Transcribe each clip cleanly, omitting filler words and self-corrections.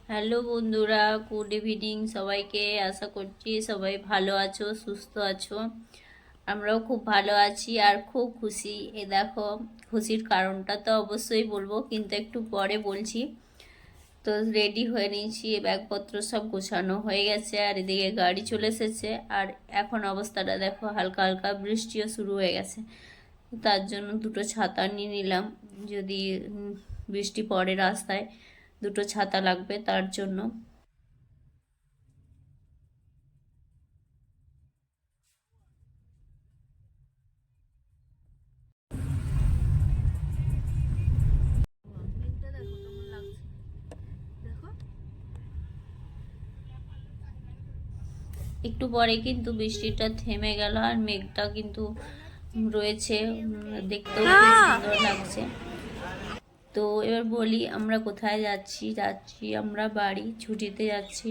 Hello বন্ধুরা, good evening সবাইকে। আশা করছি সবাই ভালো আছো, সুস্থ আছো। আমরাও খুব ভালো আছি আর খুব খুশি। এ দেখো, খুশির কারণটা তো অবশ্যই বলবো, কিন্তু একটু পরে বলছি। তো রেডি হয়ে নিয়েছি, ব্যাগপত্র সব গোছানো হয়ে গেছে, আর এদিকে গাড়ি চলে এসেছে। আর এখন অবস্থাটা দেখো, হালকা হালকা বৃষ্টিও শুরু হয়ে গেছে। তার জন্য দুটো ছাতা নিয়ে নিলাম, যদি বৃষ্টি পড়ে রাস্তায়, দুটো ছাতা লাগবে তার জন্য। একটু পরে কিন্তু বৃষ্টিটা থেমে গেল, আর মেঘটা কিন্তু রয়েছে, দেখতেও খুব সুন্দর লাগছে। তো এবার বলি, আমরা কোথায় যাচ্ছি? আমরা বাড়ি ছুটিতে যাচ্ছি,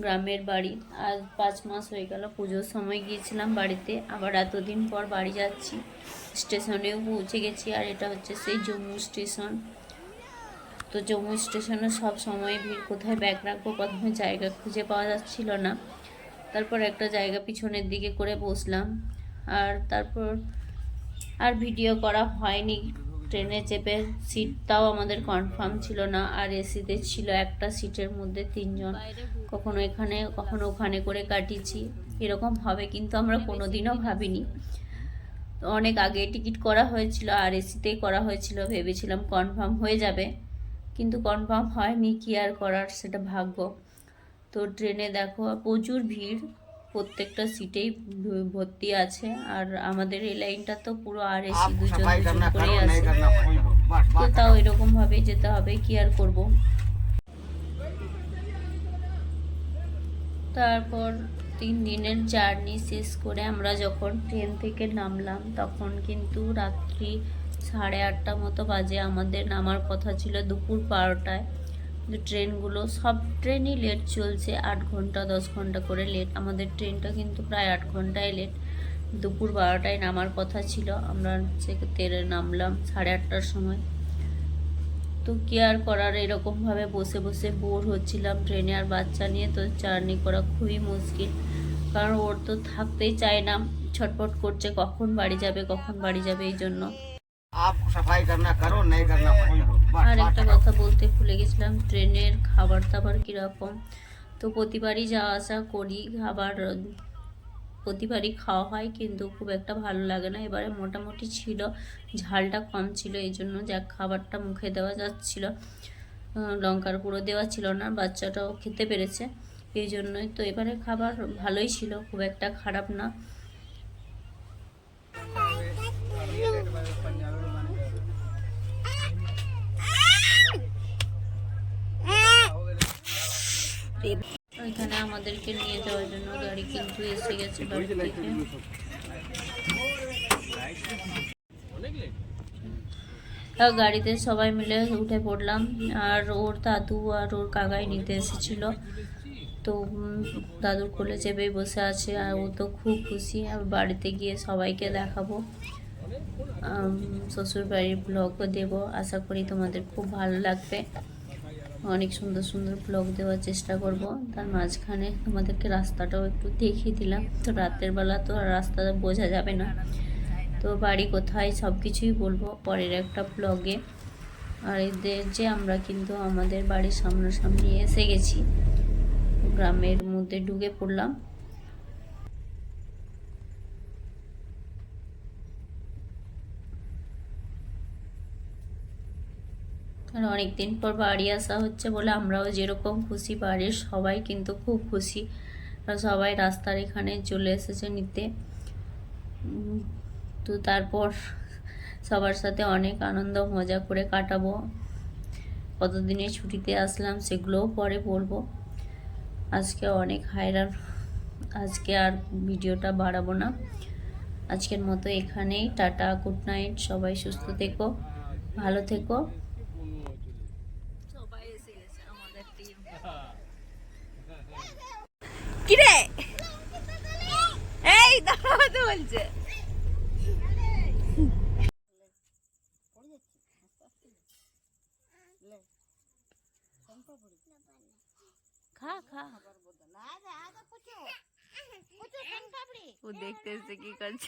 গ্রামের বাড়ি। আজ 5 মাস হয়ে গেল, পুজোর সময় গিয়েছিলাম বাড়িতে, আবার এতদিন পর বাড়ি যাচ্ছি। স্টেশনেও পৌঁছে গেছি, আর এটা হচ্ছে সেই জম্মু স্টেশন। তো জম্মু স্টেশনে সব সময় ভিড়, কোথায় ব্যাগ রাখবো, প্রথমে জায়গা খুঁজে পাওয়া যাচ্ছিল না। তারপর একটা জায়গা পিছনের দিকে করে বসলাম, আর তারপর আর ভিডিও করা হয়নি। ট্রেনে চেপে সিটটাও আমাদের কনফার্ম ছিল না, আর এসিতে ছিল একটা সিটের মধ্যে 3 জন, কখনো এখানে কখনো ওখানে করে কাটিয়েছি। এরকম হবে কিন্তু আমরা কোনোদিনও ভাবিনি। অনেক আগে টিকিট করা হয়েছিল, আর এসিতেই করা হয়েছিল, ভেবেছিলাম কনফার্ম হয়ে যাবে, কিন্তু কনফার্ম হয়নি। কি আর করার, সেটা ভাগ্য। তো ট্রেনে দেখো প্রচুর ভিড়, প্রত্যেকটা সিটেই ভর্তি আছে। আর আমাদের এই লাইনটা তো পুরো আর এসি দুজন দুজন করেই আছে, তো তাও এরকম ভাবে যেতে হবে, কি আর করব। তারপর 3 দিনের জার্নি শেষ করে আমরা যখন ট্রেন থেকে নামলাম, তখন কিন্তু রাত্রি 8:30 মতো বাজে। আমাদের নামার কথা ছিল দুপুর 12টায়। ট্রেনগুলো সব ট্রেনই লেট চলছে, 8 ঘন্টা 10 ঘন্টা করে লেট। আমাদের ট্রেনটা কিন্তু প্রায় 8 ঘন্টায় লেট। দুপুর 12টায় নামার কথা ছিল, আমরা তেরে নামলাম 8:30টার সময়। তো কি আর করার, এরকমভাবে বসে বসে বোর হচ্ছিলাম ট্রেনে, আর বাচ্চা নিয়ে তো জার্নি করা খুবই মুশকিল, কারণ ওর তো থাকতেই চায় না, ছটফট করছে কখন বাড়ি যাবে কখন বাড়ি যাবে, এই জন্য। আর একটা কথা বলতে ভুলে গেছিলাম, ট্রেনের খাবার দাবার কীরকম। তো প্রতিবারই যাওয়া আসা করি, আবার প্রতিবারই খাওয়া হয়, কিন্তু খুব একটা ভালো লাগে না। এবারে মোটামুটি ছিল, ঝালটা কম ছিল, এই জন্য যা খাবারটা মুখে দেওয়া যাচ্ছিল, লঙ্কার গুঁড়ো দেওয়া ছিল না, বাচ্চাটাও খেতে পেরেছে, এই জন্যই। তো এবারে খাবার ভালোই ছিল, খুব একটা খারাপ না। ওইখানে আমাদেরকে নিয়ে যাওয়ার জন্য গাড়ি কিন্তু এসে গেছে বাড়ি থেকে। গাড়িতে সবাই মিলে উঠে পড়লাম, আর ওর দাদু আর ওর কাকাই নিতে এসেছিল। তো দাদুর কোলে চেপেই বসে আছে, আর ও তো খুব খুশি। আর বাড়িতে গিয়ে সবাইকে দেখাবো, শ্বশুর বাড়ির ব্লগও দেবো। আশা করি তোমাদের খুব ভালো লাগবে, অনেক সুন্দর সুন্দর ব্লগ দেওয়ার চেষ্টা করব। তার মাঝখানে তোমাদেরকে রাস্তাটাও একটু দেখিয়ে দিলাম। তো রাতের বেলা তো আর রাস্তাটা বোঝা যাবে না, তো বাড়ি কোথায় সব কিছুই বলবো পরের একটা ব্লগে। আর এদের যে আমরা কিন্তু আমাদের বাড়ির সামনাসামনি এসে গেছি, গ্রামের মধ্যে ঢুকে পড়লাম। আর অনেকদিন পর বাড়ি আসা হচ্ছে বলে আমরাও যেরকম খুশি, বাড়ির সবাই কিন্তু খুব খুশি। সবাই রাস্তার এখানে চলে এসেছে নিতে। তো তারপর সবার সাথে অনেক আনন্দ মজা করে কাটাবো। কতদিনের ছুটিতে আসলাম সেগুলোও পরে বলবো। আজকে অনেক হায়রান, আজকে আর ভিডিওটা বাড়াবো না। আজকের মতো এখানেই, টাটা, গুড নাইট। সবাই সুস্থ থেকো, ভালো থেকো। সবাই এসে গেছে আমাদের টিম। কিরে এই দাঁড়াতে বলছে। খা খা ও দেখতে এসছে কি করছে।